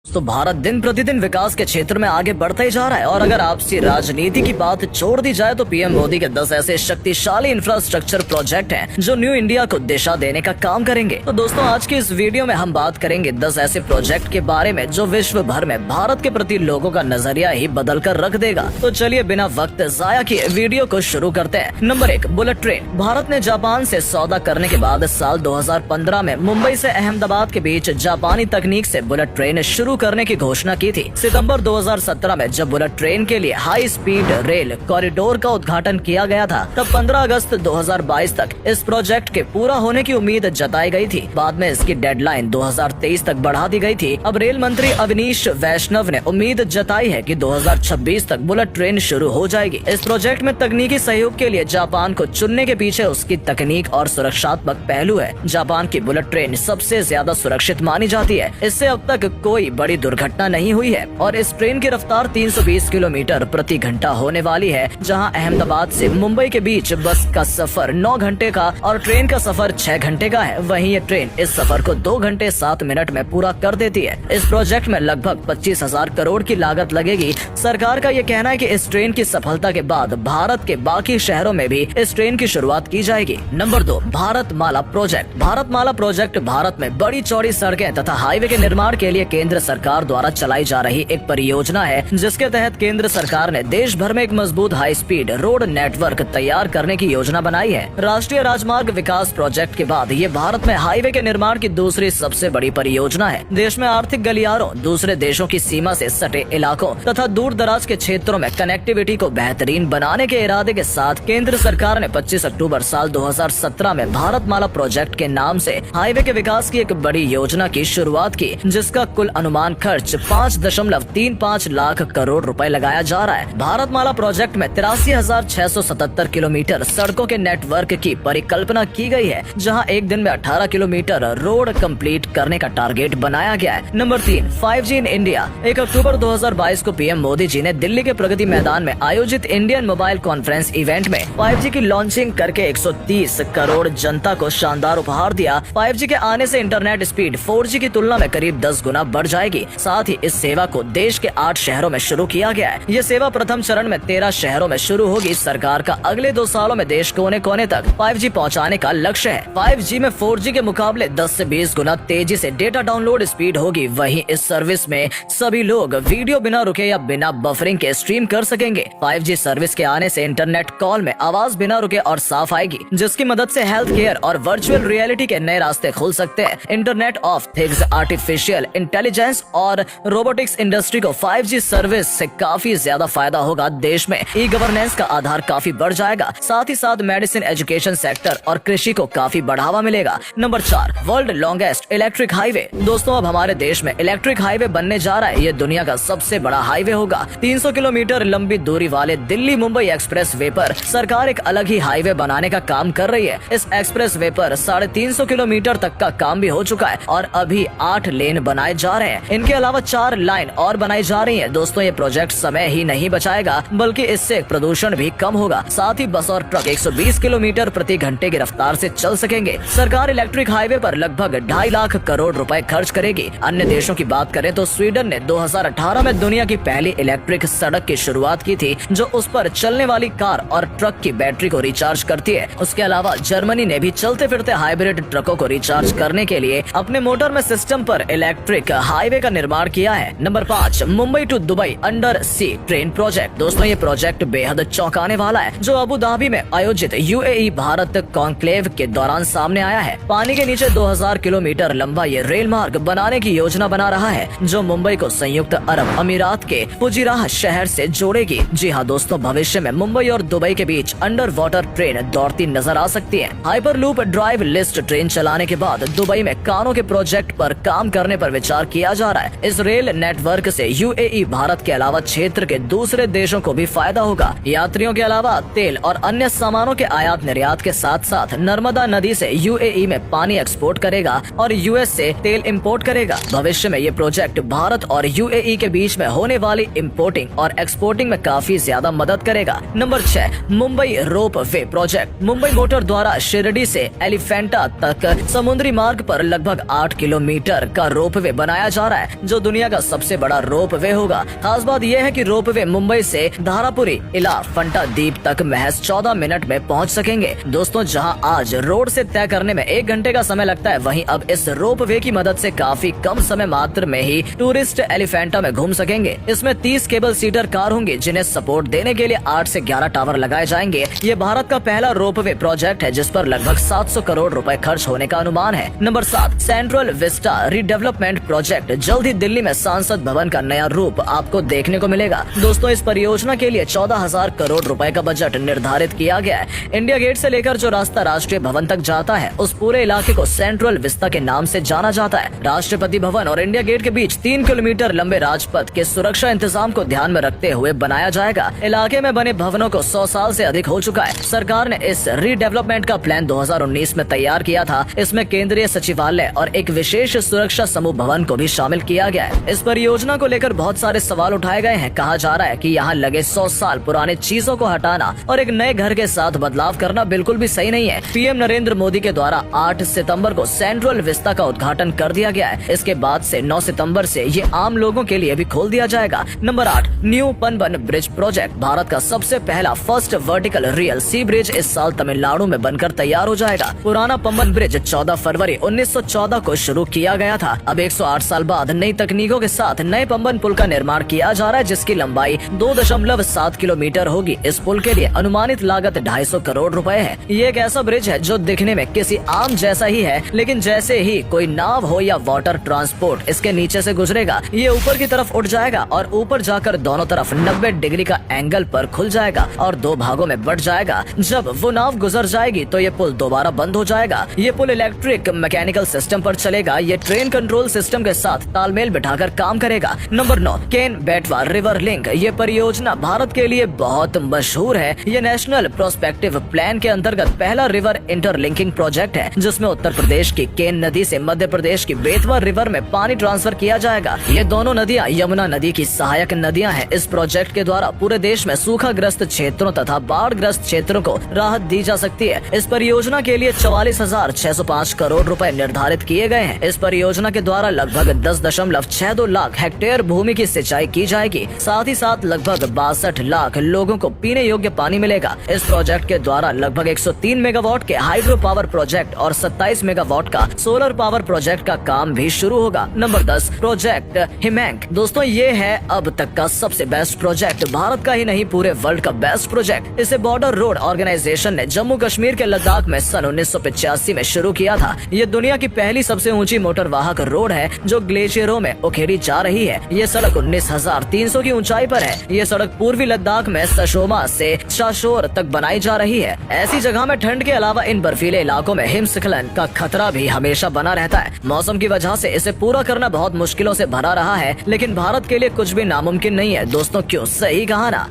तो भारत दिन प्रतिदिन विकास के क्षेत्र में आगे बढ़ता ही जा रहा है और अगर आपसी राजनीति की बात छोड़ दी जाए तो पीएम मोदी के 10 ऐसे शक्तिशाली इंफ्रास्ट्रक्चर प्रोजेक्ट हैं जो न्यू इंडिया को दिशा देने का काम करेंगे। तो दोस्तों आज की इस वीडियो में हम बात करेंगे 10 ऐसे प्रोजेक्ट के बारे में जो विश्व भर में भारत के प्रति लोगों का नजरिया ही बदल कर रख देगा। तो चलिए बिना वक्त जाया किए वीडियो को शुरू करते हैं। Number 1, bullet train. भारत ने जापान से सौदा करने के बाद साल 2015 में मुंबई से अहमदाबाद के बीच जापानी तकनीक से बुलेट ट्रेन शुरू करने की घोषणा की थी। सितंबर 2017 में जब बुलेट ट्रेन के लिए हाई स्पीड रेल कॉरिडोर का उद्घाटन किया गया था तब 15 अगस्त 2022 तक इस प्रोजेक्ट के पूरा होने की उम्मीद जताई गई थी। बाद में इसकी डेडलाइन 2023 तक बढ़ा दी गई थी। अब रेल मंत्री अवनीश वैष्णव ने उम्मीद जताई है कि 2026 तक बुलेट ट्रेन शुरू हो जाएगी। इस प्रोजेक्ट में तकनीकी सहयोग के लिए जापान को चुनने के पीछे उसकी तकनीक और सुरक्षात्मक पहलू है। जापान की बुलेट ट्रेन सबसे ज्यादा सुरक्षित मानी जाती है। इससे अब तक कोई बड़ी दुर्घटना नहीं हुई है और इस ट्रेन की रफ्तार 320 किलोमीटर प्रति घंटा होने वाली है। जहां अहमदाबाद से मुंबई के बीच बस का सफर 9 घंटे का और ट्रेन का सफर 6 घंटे का है। वहीं ये ट्रेन इस सफर को 2 घंटे 7 मिनट में पूरा कर देती है। इस प्रोजेक्ट में लगभग 25,000 करोड़ की लागत लगेगी। सरकार का ये कहना है कि इस ट्रेन की सफलता के बाद भारत के बाकी शहरों में भी इस ट्रेन की शुरुआत की जाएगी। Number 2, Bharatmala project. Bharatmala project Bharat में बड़ी चौड़ी सड़कें तथा हाईवे के निर्माण के लिए केंद्र सरकार द्वारा चलाई जा रही एक परियोजना है, जिसके तहत केंद्र सरकार ने देश भर में एक मजबूत हाई स्पीड रोड नेटवर्क तैयार करने की योजना बनाई है। राष्ट्रीय राजमार्ग विकास प्रोजेक्ट के बाद ये भारत में हाईवे के निर्माण की दूसरी सबसे बड़ी परियोजना है। देश में आर्थिक गलियारों, दूसरे देशों की सीमा से सटे इलाकों तथा दूर दराज के क्षेत्रों में कनेक्टिविटी को बेहतरीन बनाने के इरादे के साथ केंद्र सरकार ने 25 अक्टूबर साल 2017 में भारतमाला प्रोजेक्ट के नाम से हाईवे के विकास की एक बड़ी योजना की शुरुआत की, जिसका कुल अनुमान खर्च 5.35 लाख करोड़ रुपए लगाया जा रहा है। भारतमाला प्रोजेक्ट में 83,677 किलोमीटर सड़कों के नेटवर्क की परिकल्पना की गई है, जहां एक दिन में 18 किलोमीटर रोड कंप्लीट करने का टारगेट बनाया गया है। Number 3, 5G in India. 1 अक्टूबर 2022 को पीएम मोदी जी ने दिल्ली के प्रगति मैदान में आयोजित इंडियन मोबाइल कॉन्फ्रेंस इवेंट में 5G की लॉन्चिंग करके 130 करोड़ जनता को शानदार उपहार दिया। 5G के आने से इंटरनेट स्पीड 4G की तुलना में करीब 10 गुना बढ़ जाएगी। साथ ही इस सेवा को देश के 8 शहरों में शुरू किया गया है। ये सेवा प्रथम चरण में 13 शहरों में शुरू होगी। सरकार का अगले 2 सालों में देश कोने कोने तक 5G पहुंचाने का लक्ष्य है। 5G में 4G के मुकाबले 10 से 20 गुना तेजी से डेटा डाउनलोड स्पीड होगी। वहीं इस सर्विस में सभी लोग वीडियो बिना रुके या बिना बफरिंग के स्ट्रीम कर सकेंगे। 5G सर्विस के आने से इंटरनेट कॉल में आवाज बिना रुके और साफ आएगी, जिसकी मदद से हेल्थ केयर और वर्चुअल रियलिटी के नए रास्ते खुल सकते हैं। Internet of things, artificial intelligence और रोबोटिक्स इंडस्ट्री को 5G सर्विस से काफी ज्यादा फायदा होगा। देश में ई गवर्नेंस का आधार काफी बढ़ जाएगा। साथ ही साथ मेडिसिन, एजुकेशन सेक्टर और कृषि को काफी बढ़ावा मिलेगा। Number 4, world longest electric highway. दोस्तों अब हमारे देश में इलेक्ट्रिक हाईवे बनने जा रहा है। ये दुनिया का सबसे बड़ा हाईवे होगा। 300 किलोमीटर लंबी दूरी वाले दिल्ली मुंबई एक्सप्रेस वे पर सरकार एक अलग ही हाईवे बनाने का काम कर रही है। इस एक्सप्रेस वे पर 350 किलोमीटर तक का काम भी हो चुका है और अभी 8 लेन बनाए जा रहे हैं। इनके अलावा 4 लाइन और बनाई जा रही है। दोस्तों ये प्रोजेक्ट समय ही नहीं बचाएगा बल्कि इससे प्रदूषण भी कम होगा। साथ ही बस और ट्रक 120 किलोमीटर प्रति घंटे की रफ्तार से चल सकेंगे। सरकार इलेक्ट्रिक हाईवे पर लगभग 2.5 लाख करोड़ रुपए खर्च करेगी। अन्य देशों की बात करें तो स्वीडन ने 2018 में दुनिया की पहली इलेक्ट्रिक सड़क की शुरुआत की थी, जो उस पर चलने वाली कार और ट्रक की बैटरी को रिचार्ज करती है। उसके अलावा जर्मनी ने भी चलते फिरते हाइब्रिड ट्रकों को रिचार्ज करने के लिए अपने मोटर में सिस्टम पर इलेक्ट्रिक हाईवे का निर्माण किया है। Number 5, Mumbai to Dubai under sea train project. दोस्तों ये प्रोजेक्ट बेहद चौंकाने वाला है, जो अबू धाबी में आयोजित UAE भारत कॉन्क्लेव के दौरान सामने आया है। पानी के नीचे 2000 किलोमीटर लंबा ये रेल मार्ग बनाने की योजना बना रहा है, जो मुंबई को संयुक्त अरब अमीरात के फुजिराह शहर से जोड़ेगी। जी हाँ दोस्तों, भविष्य में मुंबई और दुबई के बीच अंडर वाटर ट्रेन दौड़ती नजर आ सकती है। हाइपरलूप ड्राइव लिस्ट ट्रेन चलाने के बाद दुबई में कानों के प्रोजेक्ट पर काम करने पर विचार किया जा रहा है। इस रेल नेटवर्क से UAE भारत के अलावा क्षेत्र के दूसरे देशों को भी फायदा होगा। यात्रियों के अलावा तेल और अन्य सामानों के आयात निर्यात के साथ साथ नर्मदा नदी से UAE में पानी एक्सपोर्ट करेगा और US से तेल इंपोर्ट करेगा। भविष्य में ये प्रोजेक्ट भारत और UAE के बीच में होने वाली इंपोर्टिंग और एक्सपोर्टिंग में काफी ज्यादा मदद करेगा। नंबर 6, मुंबई रोप वे प्रोजेक्ट। मुंबई मोटर द्वारा शिरडी से एलिफेंटा तक समुद्री मार्ग पर लगभग 8 किलोमीटर का रोप वे बनाया जा रहा है। रहा है, जो दुनिया का सबसे बड़ा रोप वे होगा। खास बात यह है कि रोप वे मुंबई से धारापुरी इला फंटा द्वीप तक महज 14 मिनट में पहुंच सकेंगे। दोस्तों, जहां आज रोड से तय करने में 1 घंटे का समय लगता है, वहीं अब इस रोप वे की मदद से काफी कम समय मात्र में ही टूरिस्ट एलिफेंटा में घूम सकेंगे। इसमें 30 केबल सीटर कार होंगी, जिन्हें सपोर्ट देने के लिए 8 से 11 टावर लगाए जाएंगे। ये भारत का पहला रोप वे प्रोजेक्ट है जिस पर लगभग 700 करोड़ रुपए खर्च होने का अनुमान है। Number 7, central Vista redevelopment project. जल्द ही दिल्ली में सांसद भवन का नया रूप आपको देखने को मिलेगा। दोस्तों, इस परियोजना के लिए 14,000 करोड़ रुपए का बजट निर्धारित किया गया है। इंडिया गेट से लेकर जो रास्ता राष्ट्रीय भवन तक जाता है, उस पूरे इलाके को सेंट्रल विस्टा के नाम से जाना जाता है। राष्ट्रपति भवन और इंडिया गेट के बीच 3 किलोमीटर लंबे राजपथ के सुरक्षा इंतजाम को ध्यान में रखते हुए बनाया जाएगा। इलाके में बने भवनों को 100 साल से अधिक हो चुका है। सरकार ने इस रीडेवलपमेंट का प्लान 2019 में तैयार किया था। इसमें केंद्रीय सचिवालय और एक विशेष सुरक्षा समूह भवन को भी शामिल किया गया है। इस परियोजना को लेकर बहुत सारे सवाल उठाए गए हैं। कहा जा रहा है कि यहाँ लगे 100 साल पुराने चीजों को हटाना और एक नए घर के साथ बदलाव करना बिल्कुल भी सही नहीं है। पीएम नरेंद्र मोदी के द्वारा 8 सितंबर को सेंट्रल विस्टा का उद्घाटन कर दिया गया है। इसके बाद से 9 सितंबर से ये आम लोगों के लिए भी खोल दिया जाएगा। Number 8, new Pamban bridge project. Bharat का सबसे पहला first vertical rail sea bridge इस साल तमिलनाडु में बनकर तैयार हो जाएगा। पुराना पनबन ब्रिज 14 फरवरी 1914 को शुरू किया गया था। अब 108 साल बाद नई तकनीकों के साथ नए पनबन पुल का निर्माण किया जा रहा है, जिसकी लंबाई 2.7 किलोमीटर होगी। इस पुल के लिए अनुमानित लागत 250 करोड़ रुपए है। ये एक ऐसा ब्रिज है जो दिखने में किसी आम जैसा ही है, लेकिन जैसे ही कोई नाव हो या वाटर ट्रांसपोर्ट इसके नीचे से गुजरेगा, ये ऊपर की तरफ उठ जाएगा और ऊपर जाकर दोनों तरफ 90 डिग्री का एंगल पर खुल जाएगा और 2 भागों में बट जाएगा। जब वो नाव गुजर जाएगी तो ये पुल दोबारा बंद हो जाएगा। ये पुल इलेक्ट्रिक मैकेनिकल सिस्टम पर चलेगा। ये ट्रेन कंट्रोल सिस्टम के साथ तालमेल बिठाकर काम करेगा। नंबर 9, केन बेटवा रिवर लिंक। ये परियोजना भारत के लिए बहुत मशहूर है। ये नेशनल प्रोस्पेक्टिव प्लान के अंतर्गत पहला रिवर इंटरलिंकिंग प्रोजेक्ट है, जिसमें उत्तर प्रदेश की केन नदी से मध्य प्रदेश की बेतवा रिवर में पानी ट्रांसफर किया जाएगा। ये दोनों नदियां यमुना नदी की सहायक नदियां हैं। इस प्रोजेक्ट के द्वारा पूरे देश में सूखाग्रस्त क्षेत्रों तथा बाढ़ग्रस्त क्षेत्रों को राहत दी जा सकती है। इस परियोजना के लिए 44,605 करोड़ रुपए निर्धारित किए गए हैं। इस परियोजना के द्वारा लगभग 10.62 लाख हेक्टेयर भूमि की सिंचाई की जाएगी। साथ ही साथ लगभग 62 लाख लोगों को पीने योग्य पानी मिलेगा। इस प्रोजेक्ट के द्वारा लगभग 103 मेगावाट के हाइड्रो पावर प्रोजेक्ट और 27 मेगावाट का सोलर पावर प्रोजेक्ट का काम भी शुरू होगा। Number 10, project Himank. दोस्तों, ये है अब तक का सबसे बेस्ट प्रोजेक्ट। भारत का ही नहीं, पूरे वर्ल्ड का बेस्ट प्रोजेक्ट। इसे बॉर्डर रोड ऑर्गेनाइजेशन ने जम्मू कश्मीर के लद्दाख में सन 1985 में शुरू किया था। ये दुनिया की पहली सबसे ऊंची मोटर वाहक रोड है जो ग्लेशियरों में उखेड़ी जा रही है। ये सड़क 19,300 की ऊंचाई पर है। ये सड़क पूर्वी लद्दाख में सशोमा से शाशोर तक बनाई जा रही है। ऐसी जगह में ठंड के अलावा इन बर्फीले इलाकों में हिमस्खलन का खतरा भी हमेशा बना रहता है। मौसम की वजह से इसे पूरा करना बहुत मुश्किलों से भरा रहा है, लेकिन भारत के लिए कुछ भी नामुमकिन नहीं है। दोस्तों, क्यों? सही कहा ना?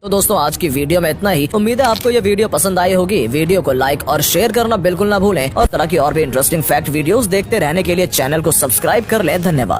तो दोस्तों, आज की वीडियो में इतना ही। उम्मीद है आपको ये वीडियो पसंद आई होगी। वीडियो को लाइक और शेयर करना बिल्कुल ना भूलें और तरह की और भी इंटरेस्टिंग फैक्ट वीडियोस देखते रहने के लिए चैनल को सब्सक्राइब कर लें। धन्यवाद।